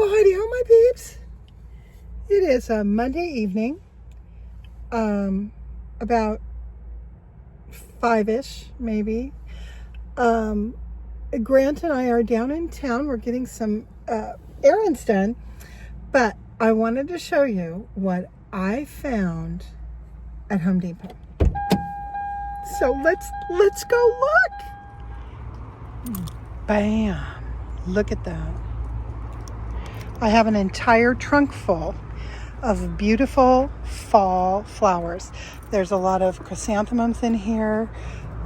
Well, Heidi, how my peeps? It is a Monday evening, about 5-ish, maybe. Grant and I are down in town. We're getting some errands done, but I wanted to show you what I found at Home Depot. So let's go look. Bam! Look at that. I have an entire trunk full of beautiful fall flowers. There's a lot of chrysanthemums in here.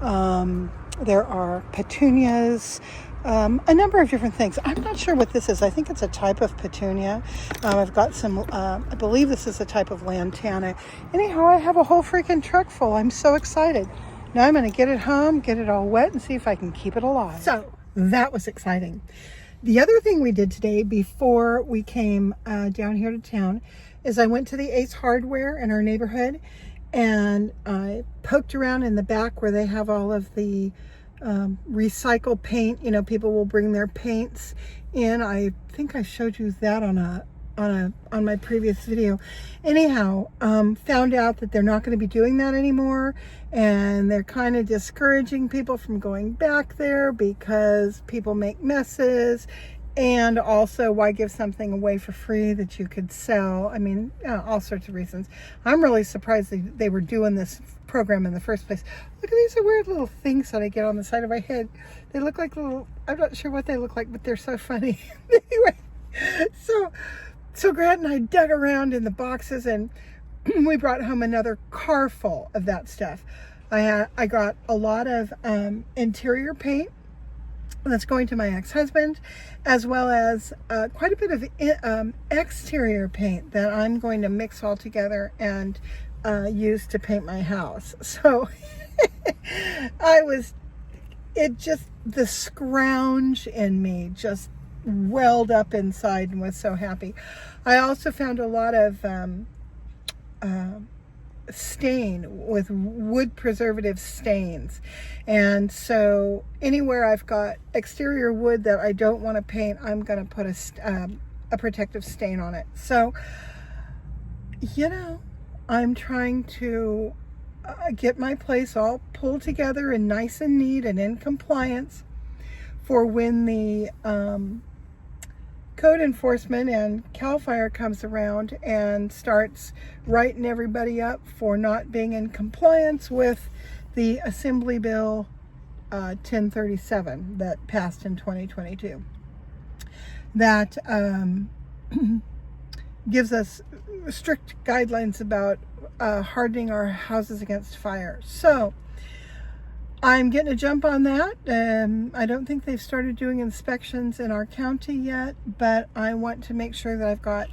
There are petunias, a number of different things. I'm not sure what this is. I think it's a type of petunia. I've got some, I believe this is a type of lantana. Anyhow, I have a whole freaking truck full. I'm so excited. Now I'm going to get it home, get it all wet, and see if I can keep it alive. So that was exciting. The other thing we did today before we came down here to town is I went to the Ace Hardware in our neighborhood, and I poked around in the back where they have all of the recycled paint. You know, people will bring their paints in. I think I showed you that on my previous video. Anyhow, found out that they're not going to be doing that anymore, and they're kind of discouraging people from going back there because people make messes, and also why give something away for free that you could sell? I mean, all sorts of reasons. I'm really surprised they were doing this program in the first place. Look at these weird little things that I get on the side of my head. They look like little, I'm not sure what they look like, but they're so funny. Anyway, so Grant and I dug around in the boxes, and we brought home another car full of that stuff. I got a lot of interior paint that's going to my ex-husband, as well as quite a bit of exterior paint that I'm going to mix all together and use to paint my house. So the scrounge in me just welled up inside and was so happy. I also found a lot of stain with wood preservative stains, and so anywhere I've got exterior wood that I don't want to paint, I'm going to put a protective stain on it. So, you know, I'm trying to get my place all pulled together and nice and neat and in compliance for when the code enforcement and CAL FIRE comes around and starts writing everybody up for not being in compliance with the Assembly Bill 1037 that passed in 2022. That gives us strict guidelines about hardening our houses against fire. So I'm getting a jump on that. I don't think they've started doing inspections in our county yet, but I want to make sure that I've got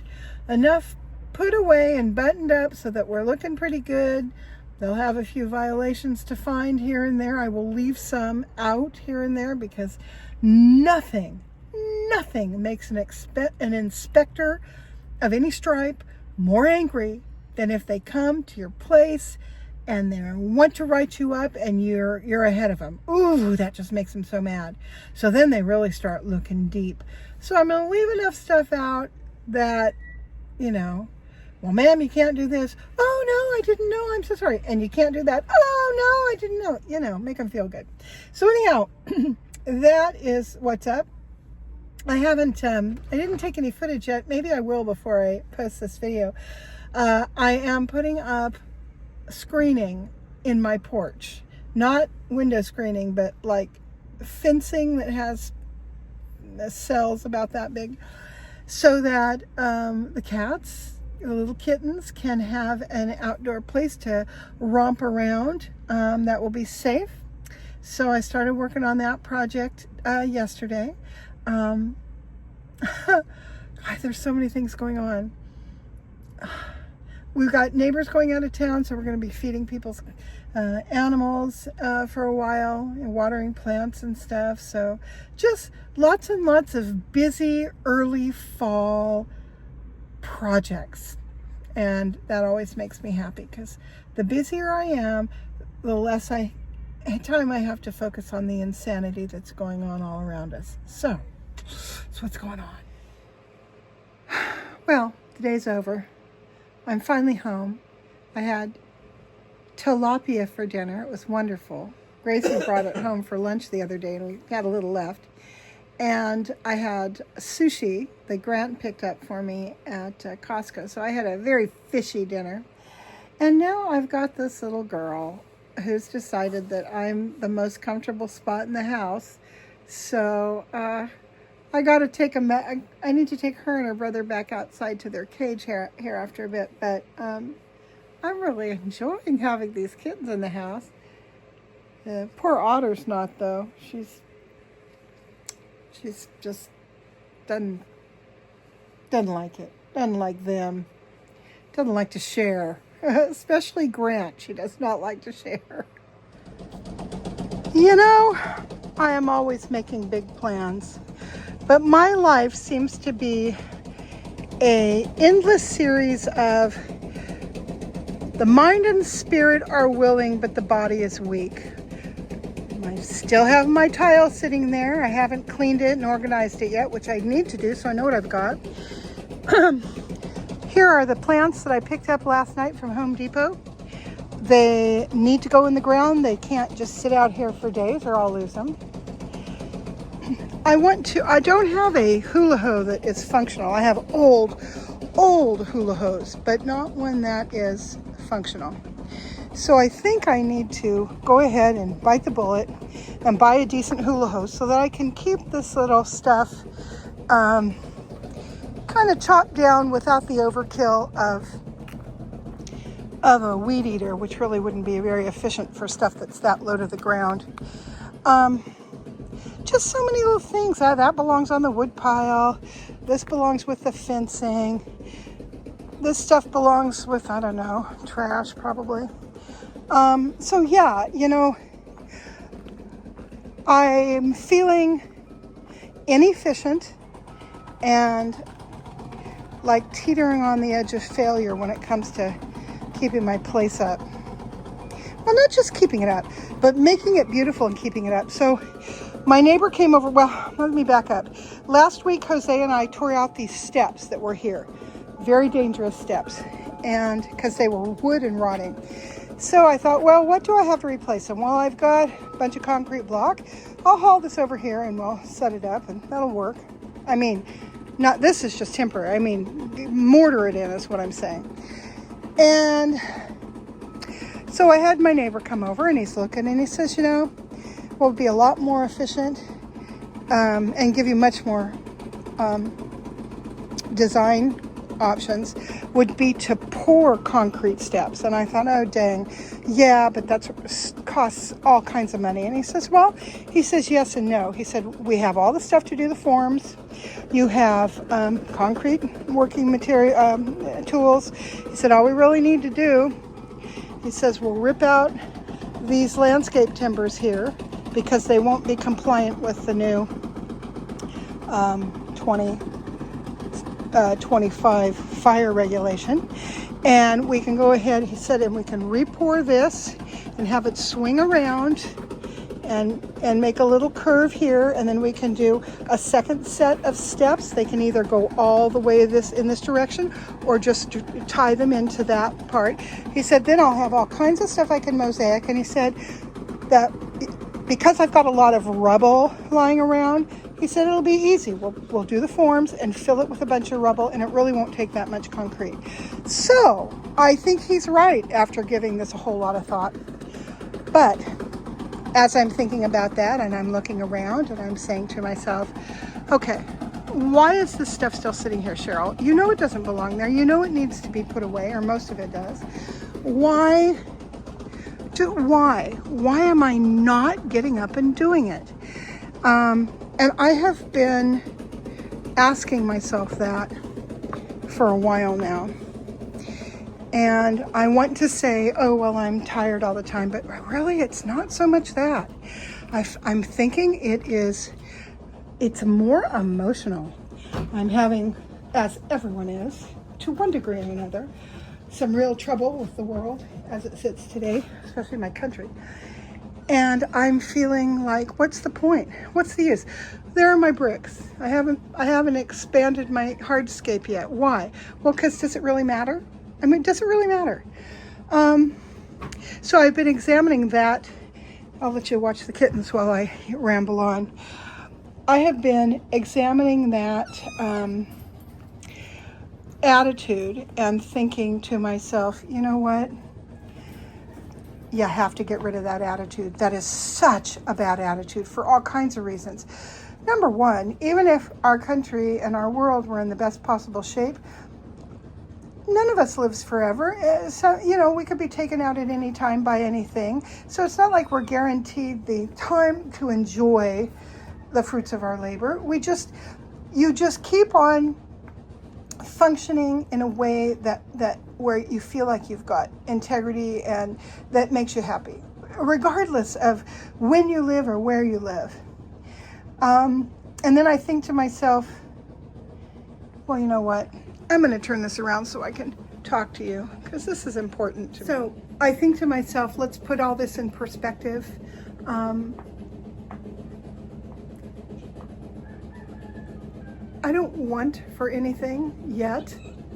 enough put away and buttoned up so that we're looking pretty good. They'll have a few violations to find here and there. I will leave some out here and there because nothing makes an inspector of any stripe more angry than if they come to your place and they want to write you up and you're ahead of them. Ooh, that just makes them so mad. So then they really start looking deep. So I'm going to leave enough stuff out that, you know, well, ma'am, you can't do this. Oh, no, I didn't know. I'm so sorry. And you can't do that. Oh, no, I didn't know. You know, make them feel good. So anyhow, that is what's up. I didn't take any footage yet. Maybe I will before I post this video. I am putting up screening in my porch, not window screening, but like fencing that has cells about that big, so that the cats, the little kittens, can have an outdoor place to romp around that will be safe. So I started working on that project yesterday. God, there's so many things going on. We've got neighbors going out of town, so we're going to be feeding people's animals for a while and watering plants and stuff. So just lots and lots of busy early fall projects. And that always makes me happy because the busier I am, the less time I have to focus on the insanity that's going on all around us. So that's what's going on. The day's over. I'm finally home. I had tilapia for dinner. It was wonderful. Gracie brought it home for lunch the other day, and we had a little left. And I had sushi that Grant picked up for me at Costco. So I had a very fishy dinner. And now I've got this little girl who's decided that I'm the most comfortable spot in the house. So I got to take I need to take her and her brother back outside to their cage here after a bit. But I'm really enjoying having these kittens in the house. Poor Otter's not, though. She's just doesn't like it. Doesn't like them. Doesn't like to share. Especially Grant. She does not like to share. You know, I am always making big plans. But my life seems to be an endless series of the mind and spirit are willing, but the body is weak. I still have my tile sitting there. I haven't cleaned it and organized it yet, which I need to do, so I know what I've got. Here are the plants that I picked up last night from Home Depot. They need to go in the ground. They can't just sit out here for days or I'll lose them. I don't have a hula hoe that is functional. I have old hula hose, but not one that is functional. So I think I need to go ahead and bite the bullet and buy a decent hula hose so that I can keep this little stuff kind of chopped down without the overkill of a weed eater, which really wouldn't be very efficient for stuff that's that low to the ground. Just so many little things. That belongs on the wood pile. This belongs with the fencing. This stuff belongs with, I don't know, trash probably. So yeah, you know, I'm feeling inefficient and like teetering on the edge of failure when it comes to keeping my place up. Well, not just keeping it up, but making it beautiful and keeping it up. So my neighbor came over. Well, let me back up. Last week, Jose and I tore out these steps that were here. Very dangerous steps, and because they were wood and rotting. So I thought, well, what do I have to replace them? Well, I've got a bunch of concrete block. I'll haul this over here and we'll set it up and that'll work. I mean, not this is just temporary. I mean, mortar it in is what I'm saying. And so I had my neighbor come over and he's looking and he says, you know, what would be a lot more efficient and give you much more design options would be to pour concrete steps. And I thought, oh dang, yeah, but that costs all kinds of money. And he says, well, he says yes and no. He said, we have all the stuff to do the forms. You have concrete working material tools. He said, all we really need to do, he says, we'll rip out these landscape timbers here because they won't be compliant with the new 25 fire regulation. And we can go ahead, he said, and we can re-pour this and have it swing around and make a little curve here, and then we can do a second set of steps. They can either go all the way in this direction or just tie them into that part. He said, then I'll have all kinds of stuff I can mosaic. And he said that because I've got a lot of rubble lying around, he said it'll be easy. We'll do the forms and fill it with a bunch of rubble, and it really won't take that much concrete. So I think he's right after giving this a whole lot of thought. But as I'm thinking about that and I'm looking around and I'm saying to myself, okay, why is this stuff still sitting here, Cheryl? You know it doesn't belong there. You know it needs to be put away, or most of it does. Why am I not getting up and doing it? And I have been asking myself that for a while now. And I want to say, oh, well, I'm tired all the time, but really it's not so much that. I'm thinking it's more emotional. I'm having, as everyone is, to one degree or another, some real trouble with the world as it sits today, especially my country. And I'm feeling like, what's the point? What's the use? There are my bricks. I haven't expanded my hardscape yet. Why? Well, because does it really matter? I mean, does it really matter? So I've been examining that. I'll let you watch the kittens while I ramble on. I have been examining that attitude and thinking to myself, you know what? You have to get rid of that attitude. That is such a bad attitude for all kinds of reasons. Number one, even if our country and our world were in the best possible shape, none of us lives forever. So, we could be taken out at any time by anything. So it's not like we're guaranteed the time to enjoy the fruits of our labor. You just keep on functioning in a way that where you feel like you've got integrity and that makes you happy, regardless of when you live or where you live. And then I think to myself, well, you know what? I'm going to turn this around so I can talk to you because this is important to me. So I think to myself, let's put all this in perspective. I don't want for anything yet.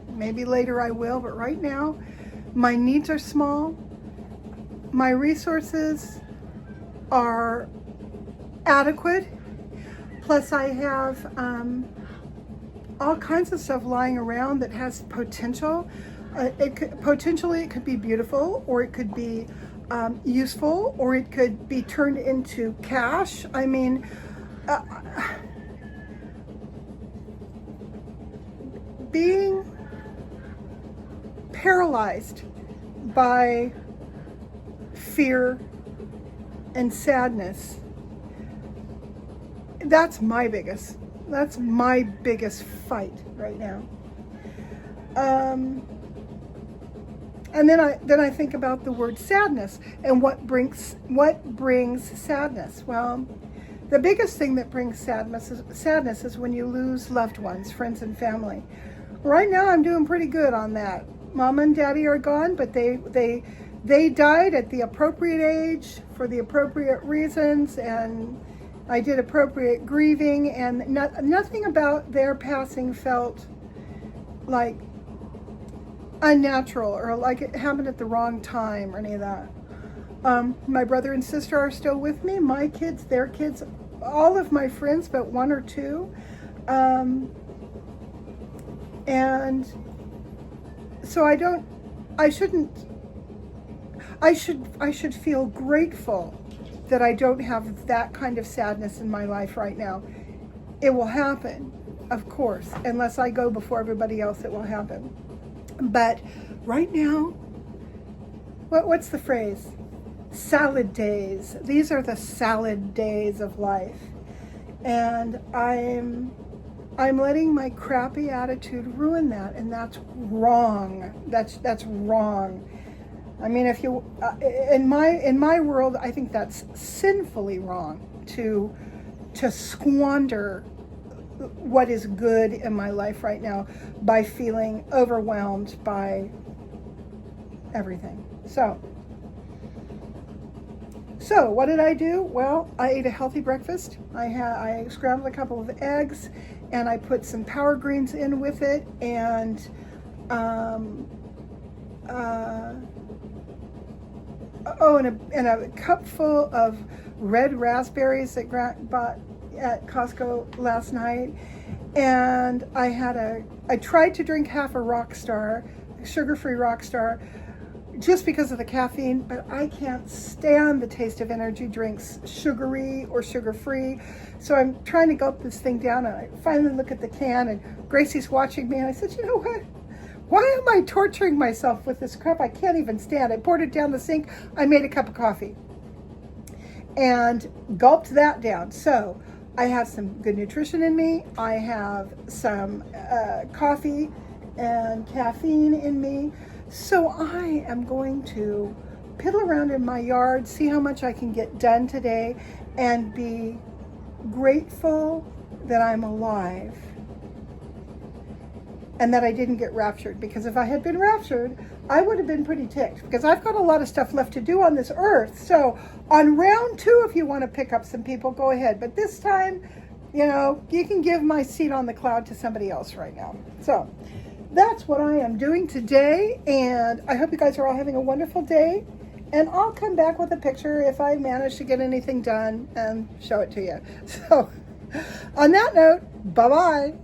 Maybe later I will, but right now my needs are small. My resources are adequate. Plus I have all kinds of stuff lying around that has potential. It could be beautiful, or it could be useful, or it could be turned into cash. I mean, being paralyzed by fear and sadness, that's my biggest fight right now. And then I think about the word sadness and what brings sadness. Well, the biggest thing that brings sadness is when you lose loved ones, friends and family. Right now I'm doing pretty good on that. Mama and Daddy are gone, but they died at the appropriate age for the appropriate reasons, and I did appropriate grieving, and nothing about their passing felt like unnatural or like it happened at the wrong time or any of that. My brother and sister are still with me, my kids, their kids, all of my friends but one or two. And so I should feel grateful that I don't have that kind of sadness in my life right now. It will happen, of course, unless I go before everybody else, it will happen. But right now, what's the phrase? Salad days. These are the salad days of life. And I'm letting my crappy attitude ruin that, and that's wrong. That's wrong. I mean, if you in my world, I think that's sinfully wrong to squander what is good in my life right now by feeling overwhelmed by everything. So what did I do? Well, I ate a healthy breakfast. I scrambled a couple of eggs, and I put some power greens in with it, and and a cup full of red raspberries that Grant bought at Costco last night. And I tried to drink half a Rockstar, sugar-free Rockstar, just because of the caffeine, but I can't stand the taste of energy drinks, sugary or sugar-free. So I'm trying to gulp this thing down, and I finally look at the can, and Gracie's watching me, and I said, you know what? Why am I torturing myself with this crap I can't even stand? I poured it down the sink. I made a cup of coffee and gulped that down. So I have some good nutrition in me. I have some coffee and caffeine in me. So I am going to piddle around in my yard, see how much I can get done today, and be grateful that I'm alive. and that I didn't get raptured, because if I had been raptured, I would have been pretty ticked, because I've got a lot of stuff left to do on this earth. So on round 2, if you want to pick up some people, go ahead. But this time, you know, you can give my seat on the cloud to somebody else right now. So that's what I am doing today, and I hope you guys are all having a wonderful day. And I'll come back with a picture if I manage to get anything done and show it to you. So on that note, bye-bye.